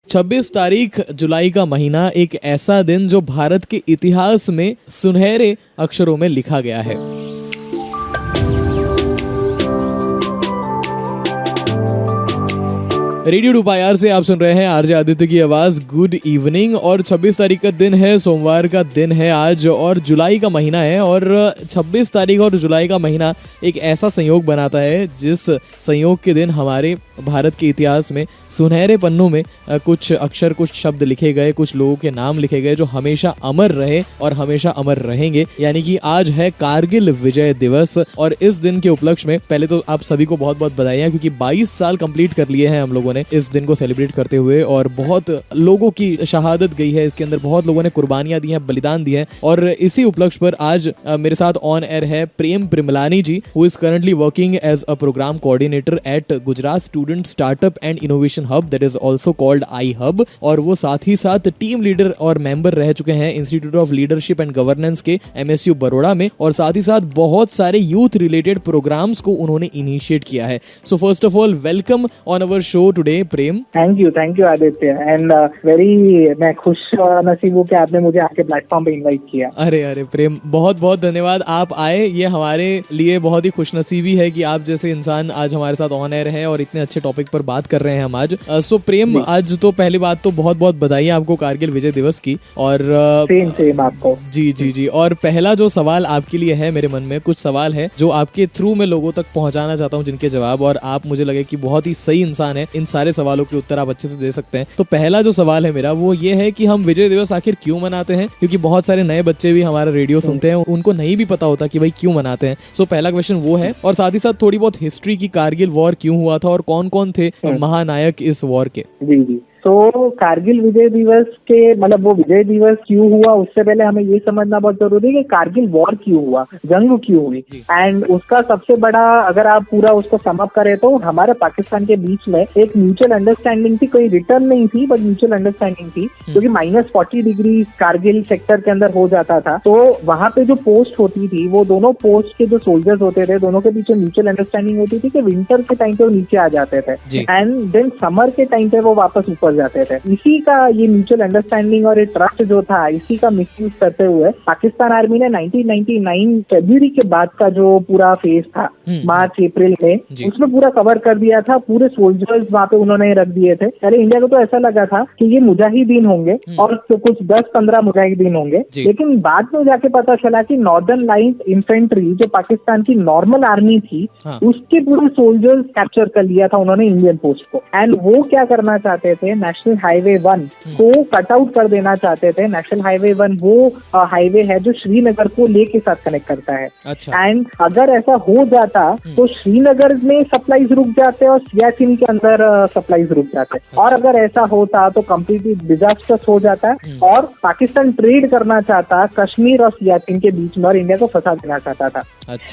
26 तारीख जुलाई का महीना एक ऐसा दिन जो भारत के इतिहास में सुनहरे अक्षरों में लिखा गया है। रेडियो डुपायार से आप सुन रहे हैं आरजे आदित्य की आवाज। Good evening. और 26 तारीख का दिन है, सोमवार का दिन है आज, और जुलाई का महीना है। और 26 तारीख और जुलाई का महीना एक ऐसा संयोग बनाता है जिस संयोग के दिन हमारे भारत के इतिहास में सुनहरे पन्नों में कुछ अक्षर, कुछ शब्द लिखे गए, कुछ लोगों के नाम लिखे गए जो हमेशा अमर रहे और हमेशा अमर रहेंगे। यानी कि आज है कारगिल विजय दिवस। और इस दिन के उपलक्ष्य में पहले तो आप सभी को बहुत बहुत बधाइयां, क्योंकि 22 साल कंप्लीट कर लिए हैं हम लोगों ने इस दिन को सेलिब्रेट करते हुए। और बहुत लोगों की शहादत गई है इसके अंदर, बहुत लोगों ने कुर्बानियां दी हैं, बलिदान दिए हैं। और इसी उपलक्ष्य पर आज मेरे साथ ऑन एयर है Prem Primlani ji, who is currently working as a programme coordinator at Gujarat student startup and innovation hub, that is also called I hub. और वो साथ ही साथ टीम लीडर और मेंबर रह चुके हैं institute of leadership and governance के MSU बड़ौदा में। और साथ ही साथ बहुत सारे यूथ रिलेटेड प्रोग्राम्स को उन्होंने इनिशिएट किया है। So first of all welcome on our show today Prem. Thank you Aditya, and मैं खुश नसीब हूँ कि आपने मुझे आपके प्लेटफॉर्म पे इनवाइट किया। अरे प्रेम, बहुत बहुत धन्यवाद आप आए। ये हमारे लिए बहुत ही खुशनसीबी है कि आप जैसे इंसान आज हमारे साथ ऑन एयर है और इतने अच्छे टॉपिक पर बात कर रहे हैं हम आज। सो प्रेम, आज तो पहली बात तो बहुत बहुत बधाई आपको कारगिल विजय दिवस की। और सेम आपको। जी। और पहला जो सवाल आपके लिए है, मेरे मन में कुछ सवाल है जो आपके थ्रू मैं लोगों तक पहुंचाना चाहता हूं, जिनके जवाब और आप मुझे लगे कि बहुत ही सही इंसान है, इन सारे सवालों के उत्तर आप अच्छे से दे सकते हैं। तो पहला जो सवाल है मेरा वो ये है कि हम विजय दिवस आखिर क्यों मनाते हैं, क्योंकि बहुत सारे नए बच्चे भी हमारा रेडियो सुनते हैं, उनको नहीं भी पता होता कि भाई क्यों मनाते हैं। सो पहला क्वेश्चन वो है। और साथ ही साथ थोड़ी बहुत हिस्ट्री की, कारगिल वॉर क्यों हुआ था और कौन कौन थे महानायक इस वॉर के। जी। तो कारगिल विजय दिवस के मतलब वो विजय दिवस क्यों हुआ, उससे पहले हमें ये समझना बहुत जरूरी है कि कारगिल वॉर क्यों हुआ, जंग क्यों हुई। एंड उसका सबसे बड़ा, अगर आप पूरा उसको सम अप करें तो हमारे पाकिस्तान के बीच में एक म्यूचुअल अंडरस्टैंडिंग थी, कोई रिटर्न नहीं थी बट म्यूचुअल अंडरस्टैंडिंग थी, क्योंकि -40 डिग्री कारगिल सेक्टर के अंदर हो जाता था। तो वहां पे जो पोस्ट होती थी, वो दोनों पोस्ट के जो सोल्जर्स होते थे, दोनों के बीच म्यूचुअल अंडरस्टैंडिंग होती थी कि विंटर के टाइम पे वो नीचे आ जाते थे एंड देन समर के टाइम पे वो वापस ऊपर जाते थे। इसी का ये म्यूचुअल अंडरस्टैंडिंग और ये ट्रस्ट जो था, इसी का मिसयूज करते हुए पाकिस्तान आर्मी ने 1999 फरवरी के बाद का जो पूरा फेज था, मार्च अप्रैल में, उसमें पूरा कवर कर दिया था। पूरे सोल्जर्स वहाँ पे उन्होंने रख दिए थे। पहले इंडिया को तो ऐसा लगा था कि ये मुजाहिदीन होंगे और तो कुछ 10-15 मुजाहिदीन होंगे, लेकिन बाद में जाके पता चला कि नॉर्दर्न लाइट इन्फेंट्री जो पाकिस्तान की नॉर्मल आर्मी थी, उसके पूरे सोल्जर्स कैप्चर कर लिया था उन्होंने इंडियन पोस्ट को। एंड वो क्या करना चाहते थे, नेशनल हाईवे 1 को कट आउट कर देना चाहते थे। नेशनल हाईवे 1 वो हाईवे है जो श्रीनगर को लेह के साथ कनेक्ट करता है। एंड अगर ऐसा हो जाता तो श्रीनगर में सप्लाईज रुक जाते और सियाचिन के अंदर सप्लाईज रुक जाते। और अगर ऐसा होता तो कंप्लीटली डिजास्टर्स हो जाता और पाकिस्तान ट्रेड करना चाहता कश्मीर और सियाचिन के बीच में और इंडिया को फंसा देना चाहता था।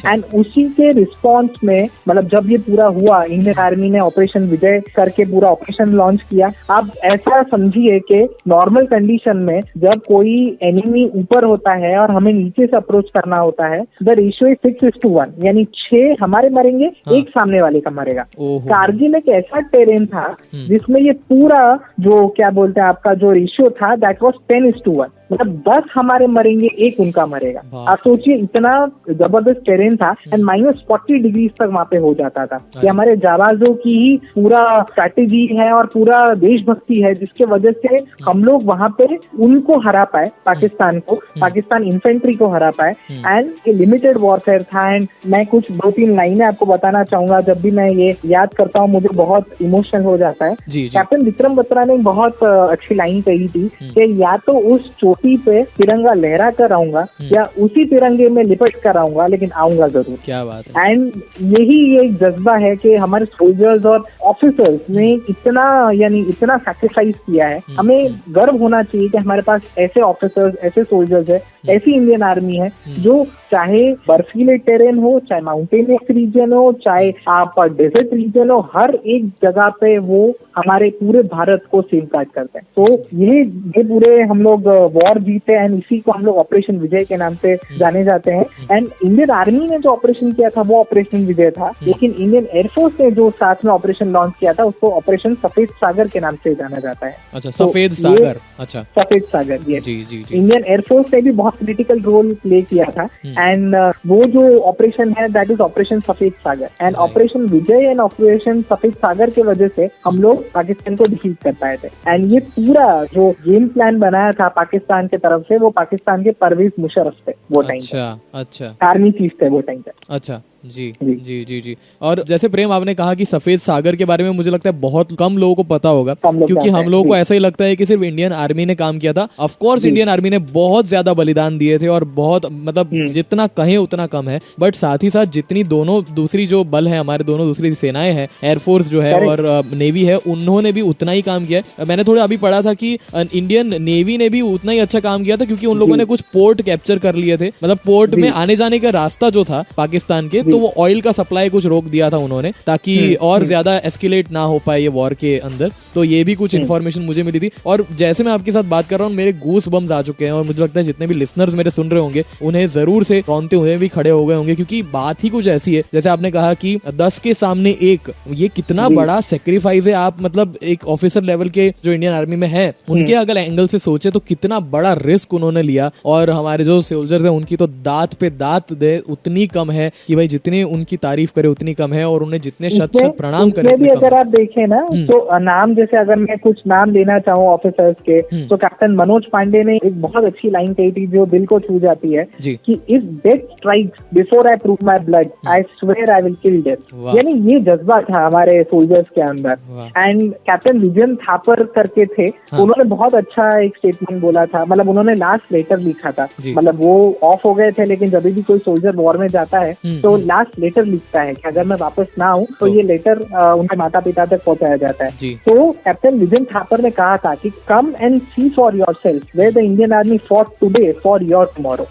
एंड उसी के रिस्पॉन्स में, मतलब जब ये पूरा हुआ, इंडियन आर्मी ने ऑपरेशन विजय करके पूरा ऑपरेशन लॉन्च किया। अब ऐसा समझिए कि नॉर्मल कंडीशन में जब कोई एनिमी ऊपर होता है और हमें नीचे से अप्रोच करना होता है, द रेशियो इज 6:1, यानी 6 हमारे मरेंगे, एक सामने वाले का मरेगा। कारगिल एक ऐसा टेरेन था जिसमें ये पूरा जो क्या बोलते हैं आपका जो रेशियो था, दैट वाज 10:1, मतलब 10 हमारे मरेंगे, एक उनका मरेगा। आप सोचिए इतना जबरदस्त टेरेन था एंड -40 डिग्री तक वहाँ पे हो जाता था। कि हमारे जाबाजों की ही पूरा स्ट्रैटेजी है और पूरा देशभक्ति है जिसके वजह से हम लोग वहाँ पे उनको हरा पाए, पाकिस्तान को, पाकिस्तान इन्फेंट्री को हरा पाए। एंड ये लिमिटेड वॉरफेयर था। एंड मैं कुछ 2-3 लाइनें आपको बताना चाहूंगा। जब भी मैं ये याद करता हूँ मुझे बहुत इमोशनल हो जाता है। कैप्टन विक्रम बत्रा ने बहुत अच्छी लाइन कही थी कि या तो उस चोटी पे तिरंगा लहरा कर आऊंगा या उसी तिरंगे में लिपट कर आऊंगा, लेकिन आऊंगा जरूर। क्या बात है। एंड यही ये जज्बा है कि हमारे सोल्जर्स और ऑफिसर्स ने इतना सैक्रिफाइस किया है। हमें गर्व होना चाहिए कि हमारे पास ऐसे ऑफिसर्स, ऐसे सोल्जर्स है ऐसी इंडियन आर्मी है जो चाहे बर्फीले टेरेन हो, चाहे माउंटेनियस रीजन हो, चाहे आप डेजर्ट रीजन हो, हर एक जगह पे वो हमारे पूरे भारत को सेफगार्ड करते हैं। तो ये पूरे हम लोग वॉर जीते एंड इसी को हम लोग ऑपरेशन विजय के नाम से जाने जाते हैं। एंड इंडियन आर्मी ने जो ऑपरेशन किया था वो ऑपरेशन विजय था, लेकिन इंडियन एयरफोर्स ने जो साथ में ऑपरेशन लॉन्च किया था उसको ऑपरेशन सफेद सागर के नाम से जाना जाता है। अच्छा, सफेद सागर। अच्छा, सफेद सागर, ये जी जी जी। इंडियन एयरफोर्स ने भी बहुत क्रिटिकल रोल प्ले किया था एंड वो जो ऑपरेशन है that is operation Safed Sagar and operation Vijay and operation Safed Sagar के वजह से हम लोग पाकिस्तान को डिफीट कर पाए थे। एंड ये पूरा जो गेम प्लान बनाया था पाकिस्तान के तरफ से वो पाकिस्तान के परवेज मुशर्रफ थे वो टाइम। अच्छा, आर्मी चीफ थे वो टाइम पे। अच्छा जी जी जी जी। और जैसे प्रेम आपने कहा कि सफेद सागर के बारे में मुझे लगता है बहुत कम लोगों को पता होगा, क्योंकि हम लोगों को ऐसा ही लगता है कि सिर्फ इंडियन आर्मी ने काम किया था। ऑफ कोर्स इंडियन आर्मी ने बहुत ज्यादा बलिदान दिए थे और बहुत मतलब जितना कहें उतना कम है, बट साथ ही साथ जितनी दोनों दूसरी जो बल है हमारे, दोनों दूसरी सेनाएं हैं, एयरफोर्स जो है और नेवी है, उन्होंने भी उतना ही काम किया है। मैंने थोड़ा अभी पढ़ा था कि इंडियन नेवी ने भी उतना ही अच्छा काम किया था, क्योंकि उन लोगों ने कुछ पोर्ट कैप्चर कर लिए थे, मतलब पोर्ट में आने जाने का रास्ता जो था पाकिस्तान के, तो वो ऑयल का सप्लाई कुछ रोक दिया था उन्होंने, ताकि और ज्यादा एस्केलेट ना हो पाए ये वॉर के अंदर। तो ये भी कुछ इन्फॉर्मेशन मुझे मिली थी। और जैसे मैं आपके साथ बात कर रहा हूँ मेरे गूस बम्स आ चुके हैं, और मुझे लगता है जितने भी लिसनर्स मेरे सुन रहे होंगे उन्हें जरूर से रोंगटे हुए भी खड़े हो गए होंगे, क्योंकि बात ही कुछ ऐसी है। जैसे आपने कहा कि 10 के सामने 1, ये कितना बड़ा सेक्रीफाइस है। आप मतलब एक ऑफिसर लेवल के जो इंडियन आर्मी में है उनके अगर एंगल से सोचे तो कितना बड़ा रिस्क उन्होंने लिया, और हमारे जो सोल्जर्स हैं उनकी तो दांत पे दांत दे उतनी कम है कि भाई जितनी उनकी तारीफ करे उतनी कम है, और उन्हें जितने शत प्रणाम करे भी अगर आप देखें ना तो नाम, जैसे अगर मैं कुछ नाम लेना चाहूँ ऑफिसर्स के, तो कैप्टन मनोज पांडे ने एक बहुत अच्छी लाइन कही थी जो दिल को छू जाती है कि if death strikes before I prove my blood I swear I will kill death. यानी ये जज्बा था हमारे सोल्जर्स के अंदर। एंड कैप्टन विजन थापर करके थे, उन्होंने बहुत अच्छा एक स्टेटमेंट बोला था, मतलब उन्होंने लास्ट लेटर लिखा था, मतलब वो ऑफ हो गए थे लेकिन जब भी कोई सोल्जर वॉर में जाता है तो लास्ट लेटर लिखता है कि अगर मैं वापस ना आऊं तो ये लेटर उनके माता पिता तक पहुंचाया जाता है। तो कैप्टन विजन थापर ने कहा था कि come and see for yourself where the Indian army fought today for your tomorrow.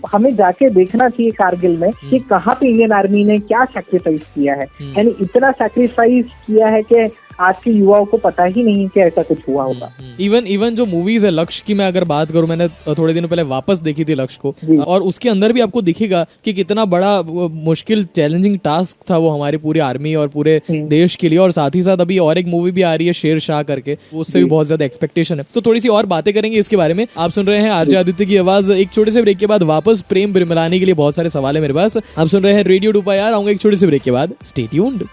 हमें जाके देखना चाहिए कारगिल में कि कहाँ पे इंडियन आर्मी ने क्या सैक्रिफाइस किया है। यानी इतना सैक्रिफाइस किया है कि आज के युवाओं को पता ही नहीं कि ऐसा कुछ हुआ होगा। इवन जो मूवीज है लक्ष्य की मैं अगर बात करूं, मैंने थोड़े दिन पहले वापस देखी थी लक्ष्य को, और उसके अंदर भी आपको दिखेगा कि कितना बड़ा मुश्किल चैलेंजिंग टास्क था वो हमारी पूरी आर्मी और पूरे देश के लिए। और साथ ही साथ अभी और एक मूवी भी आ रही है शेर शाह करके, उससे भी बहुत ज्यादा एक्सपेक्टेशन है। तो थोड़ी सी और बातें करेंगे इसके बारे में। आप सुन रहे हैं आरजे आदित्य की आवाज। एक छोटे से ब्रेक के बाद वापस प्रेम बिरमलानी के लिए बहुत सारे सवाल है मेरे पास। आप सुन रहे हैं रेडियो डुपा यार। आऊंगा एक छोटे से ब्रेक के बाद, स्टे ट्यून्ड।